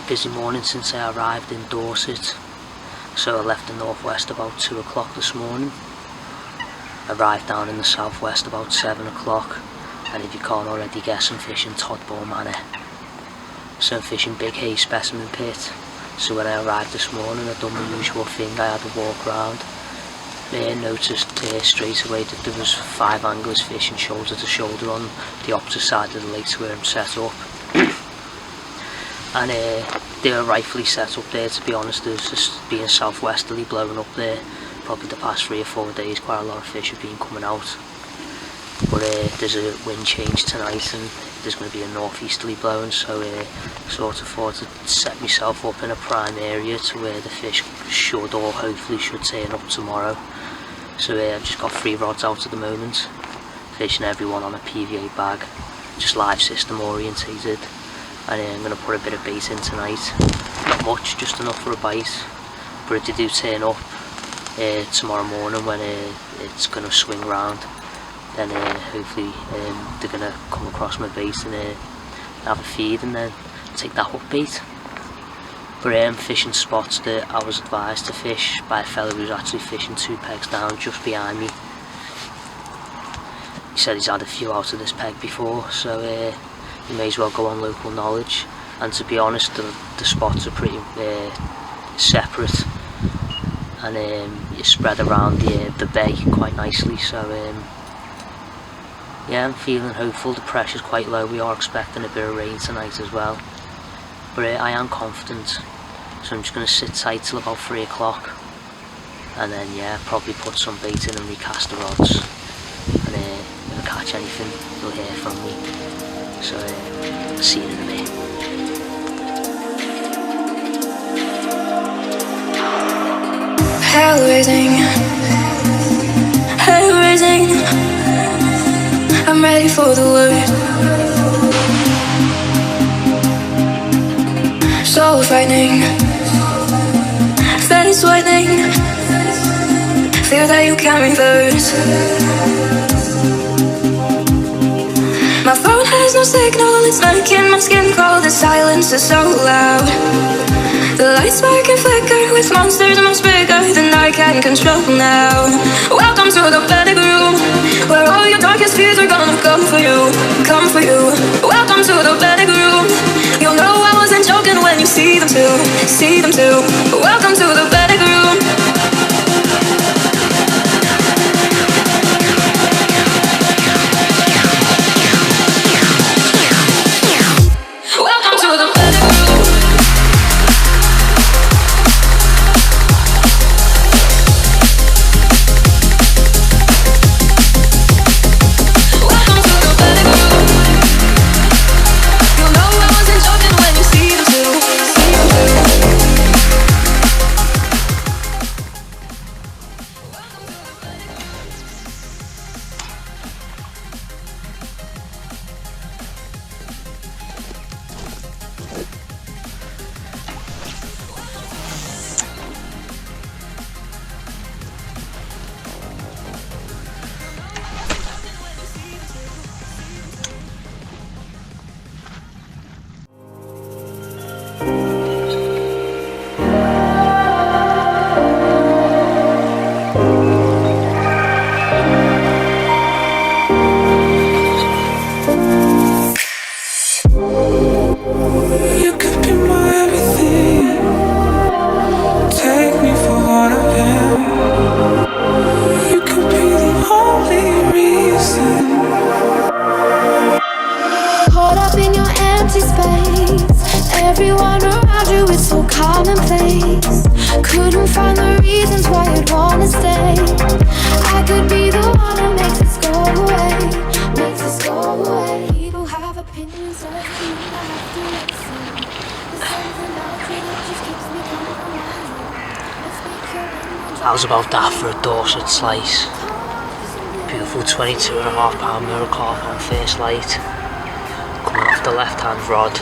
busy morning since I arrived in Dorset. So I left the northwest about 2 o'clock this morning. Arrived down in the southwest about 7 o'clock, and if you can't already guess, I'm fishing Todber Manor. So I'm fishing Big Hay Specimen Pit. So when I arrived this morning, I'd done the usual thing. I had a walk round. Noticed straight away that there was 5 anglers fishing shoulder to shoulder on the opposite side of the lake to where I'm set up. And they were rightfully set up there, to be honest. There's just being southwesterly blowing up there. Probably the past 3 or 4 days, quite a lot of fish have been coming out. But there's a wind change tonight and there's going to be a northeasterly blowing, so sort of thought to set myself up in a prime area to where the fish should, or hopefully should, turn up tomorrow. So I've just got 3 rods out at the moment, fishing everyone on a PVA bag, just live system orientated. And I'm going to put a bit of bait in tonight. Not much, just enough for a bite. But if they do turn up tomorrow morning when it's going to swing round, then hopefully they're going to come across my bait and have a feed and then take that hook bait. But I'm fishing spots that I was advised to fish by a fellow who's actually fishing 2 pegs down just behind me. He said he's had a few out of this peg before, so you may as well go on local knowledge. And to be honest, the spots are pretty separate, and you spread around the bay quite nicely. So yeah, I'm feeling hopeful. The pressure's quite low. We are expecting a bit of rain tonight as well, but I am confident. So I'm just going to sit tight till about 3 o'clock, and then yeah, probably put some bait in and recast the rods. And if I catch anything, you'll hear from me. So see you in a bit. Hell raising, I'm ready for the worst. So frightening, face whitening, fear that you can't reverse. My phone has no signal, it's making my skin crawl. The silence is so loud. The lights spark and flicker with monsters much bigger than I can control now. Welcome to the panic room, where all your darkest fears are gonna come for you. Welcome to the panic room. You'll know I wasn't joking when you see them too. Welcome to the panic room. Everyone around you is so commonplace. Couldn't find the reasons why you'd wanna stay. I could be the one that makes us go away. People have opinions, doesn't mean I have to listen. There's something about you that just keeps me compromising. I was about that for a Dorset slice. Beautiful 22.5 pound mirror carp on first light, coming off the left hand rod.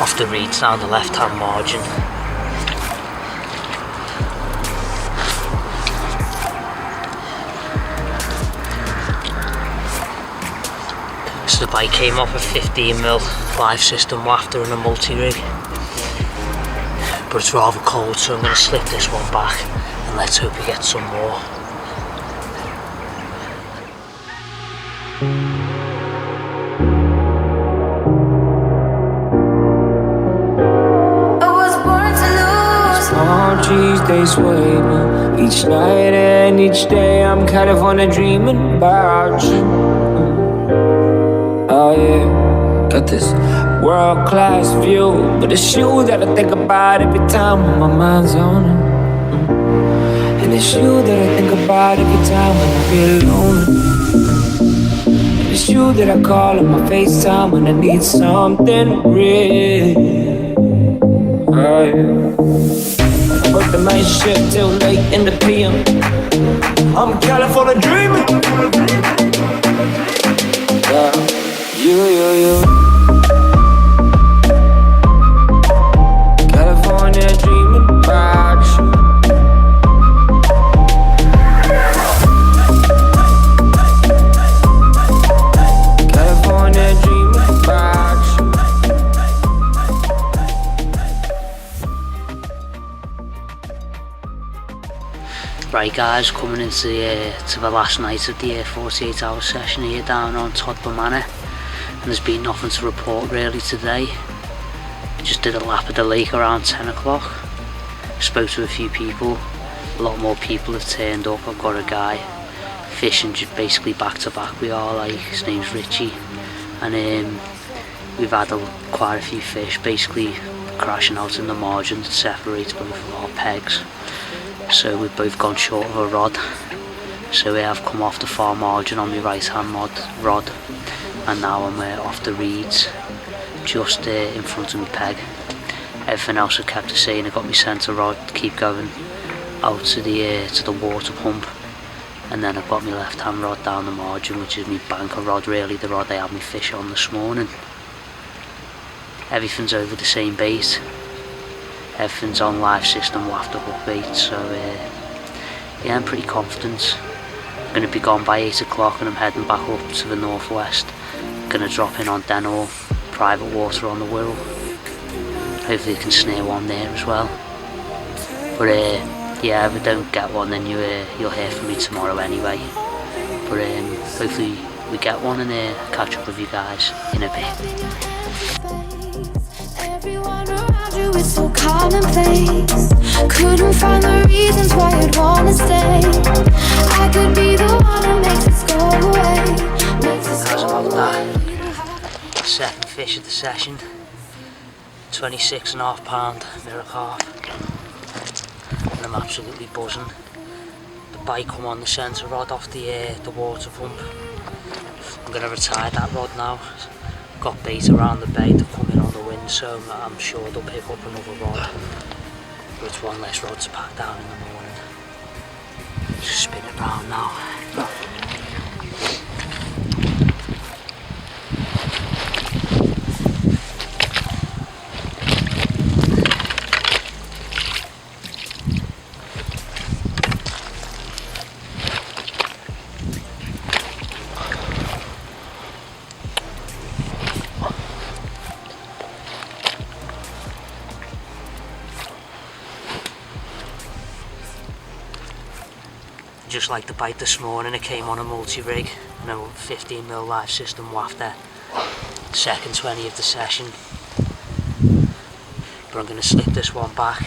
Off the reeds down the left hand margin. The bike came off a 15mm live system wafter and a multi-rig, but it's rather cold, so I'm going to slip this one back and let's hope we get some more. Trees, they sway me each night and each day. I'm kind of on a dreaming about you. Oh yeah, got this world-class view, but it's you that I think about every time my mind's on it. And it's you that I think about every time when I feel lonely. And it's you that I call on my FaceTime when I need something real. Oh yeah. Work the night shift till late in the PM. I'm California dreaming. You. California dreaming about you. California dreaming about you. Right guys, coming into to the last night of the 48-hour session here down on Todber Manor, and there's been nothing to report really today. Just did a lap of the lake around 10 o'clock, spoke to a few people, a lot more people have turned up. I've got a guy fishing just basically back to back, we are, like, his name's Richie, and we've had quite a few fish basically crashing out in the margin that separates both of our pegs. So we've both gone short of a rod, so we have come off the far margin on my right hand rod, and now I'm off the reeds just in front of my peg. Everything else I've kept the same. I got my centre rod to keep going out to the water pump, and then I've got my left hand rod down the margin, which is my banker rod, really the rod I had my fish on this morning. Everything's over the same bait. Everything's on live system wafter hook bait, so yeah, I'm pretty confident. I'm going to be gone by 8 o'clock and I'm heading back up to the northwest. I'm going to drop in on Denor, private water on the Wirral. Hopefully I can snare one there as well. But yeah, if I don't get one, then you'll hear from me tomorrow anyway. But hopefully we get one and catch up with you guys in a bit. Everyone around you is so commonplace. Couldn't find the reasons why you'd wanna stay. I could be the one who makes us go away. How's about that? Second fish of the session. 26.5 mirror carp. And I'm absolutely buzzing. The bite come on the centre rod off the water pump. I'm going to retire that rod now. Got bait around the bay to come in on the wind, so I'm sure they'll pick up another rod. But it's one less rod to pack down in the morning. Just spin it round now. Just like the bite this morning, it came on a multi-rig, no 15mm live system wafter, second 20 of the session. But I'm going to slip this one back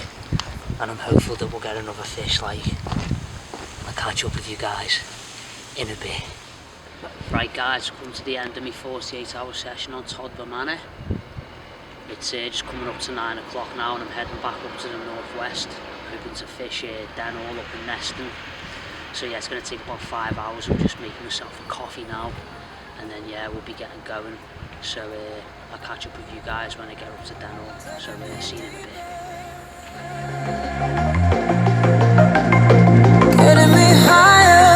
and I'm hopeful that we'll get another fish. I'll catch up with you guys in a bit. Right guys, come to the end of my 48-hour session on Todber Manor. It's just coming up to 9 o'clock now and I'm heading back up to the northwest, hoping to fish Denor up in Neston. So yeah, it's going to take about 5 hours. I'm just making myself a coffee now, and then yeah, we'll be getting going. So I'll catch up with you guys when I get up to Denor. So see you in a bit. Getting me higher,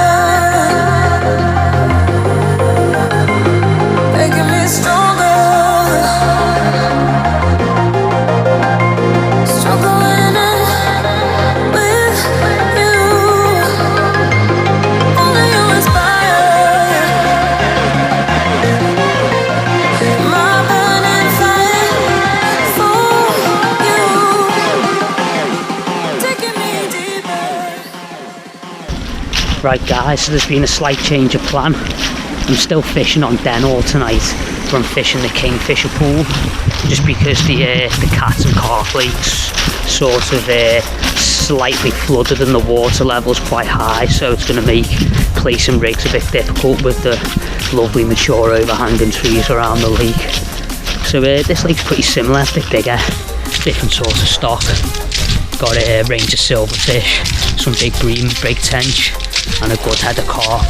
making me stronger. Right guys, so there's been a slight change of plan. I'm still fishing on Denall tonight, but I'm fishing the Kingfisher pool, just because the cats and carp lakes sort of slightly flooded and the water level's quite high, so it's going to make placing rigs a bit difficult with the lovely mature overhanging trees around the lake. So this lake's pretty similar, a bit bigger, different sort of stock. Got a range of silverfish, some big bream, big tench, and a good head of carp,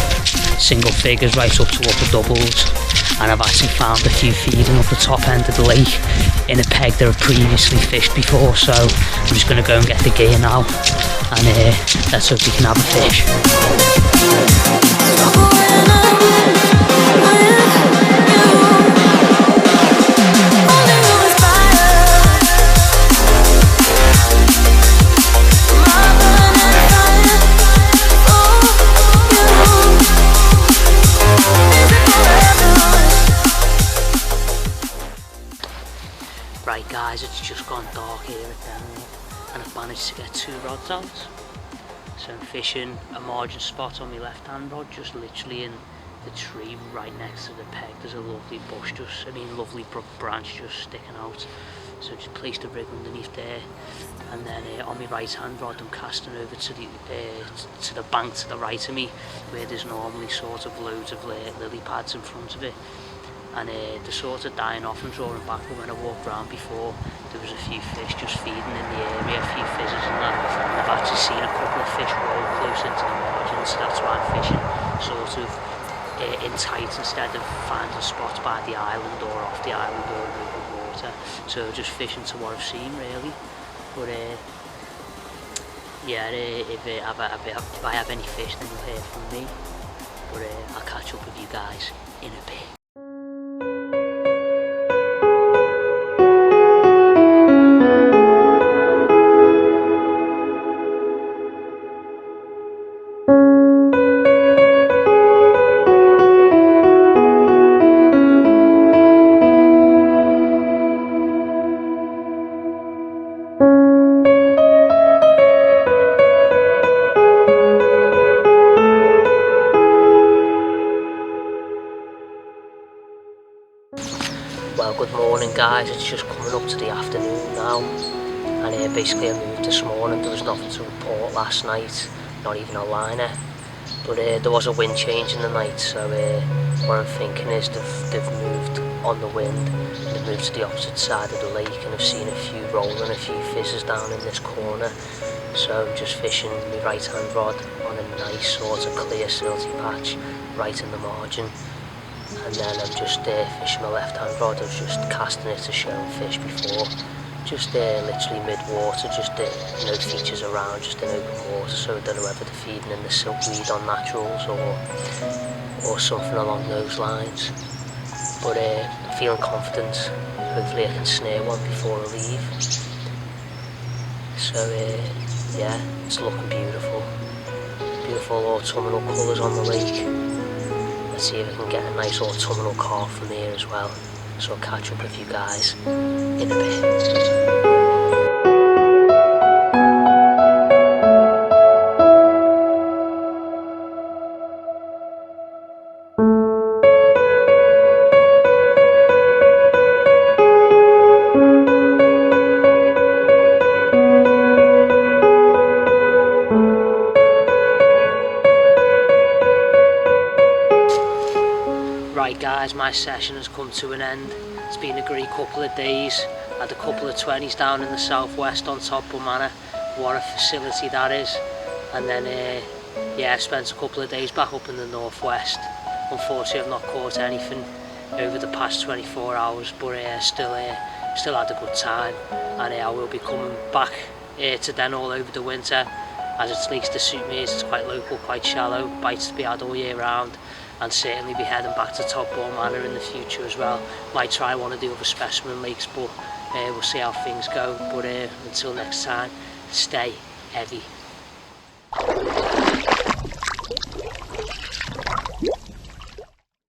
single figures right up to upper doubles. And I've actually found a few feeding up the top end of the lake in a peg that I've previously fished before, so I'm just going to go and get the gear now, and let's hope we can have a fish. Right guys, it's just gone dark here at Denall, and I've managed to get 2 rods out. So I'm fishing a margin spot on my left hand rod, just literally in the tree right next to the peg. There's a lovely bush, lovely branch just sticking out. So just placed a rig underneath there, and then on my right hand rod I'm casting over to the bank to the right of me, where there's normally sort of loads of lily pads in front of it. And they're sort of dying off and drawing back, but when I walked around before there was a few fish just feeding in the area, a few fizzes and that. And I've actually seen a couple of fish roll close into the margin, so that's why I'm fishing sort of in tight instead of finding spots by the island or off the island or over the water. So just fishing to what I've seen really. But yeah, if I have any fish then you'll hear from me. But I'll catch up with you guys in a bit. Well, good morning guys, it's just coming up to the afternoon now, and basically I moved this morning. There was nothing to report last night, not even a liner, but there was a wind change in the night, so what I'm thinking is they've moved on the wind, they've moved to the opposite side of the lake, and I've seen a few rolling, a few fizzes down in this corner. So I'm just fishing my right hand rod on a nice sort of clear silty patch right in the margin. And then I'm just fishing my left hand rod. I was just casting it to show and fish before, just literally mid-water, just no features around, just in open water, so I don't know whether they're feeding in the silkweed on naturals or something along those lines. But I'm feeling confident, hopefully I can snare one before I leave. So yeah, it's looking beautiful, beautiful autumnal colours on the lake. Let's see if I can get a nice autumnal carp from here as well. So I'll catch up with you guys in a bit. Right guys, my session has come to an end. It's been a great couple of days. Had a couple of 20s down in the southwest on Todber Manor. What a facility that is. And then yeah, I spent a couple of days back up in the northwest. Unfortunately I've not caught anything over the past 24 hours, but still had a good time. And I will be coming back to Denall over the winter, as it's lakes to suit me. It's quite local, quite shallow, bites to be had all year round. And certainly be heading back to Todber Manor in the future as well. Might try one of the other specimen lakes, but we'll see how things go. But until next time, stay heavy.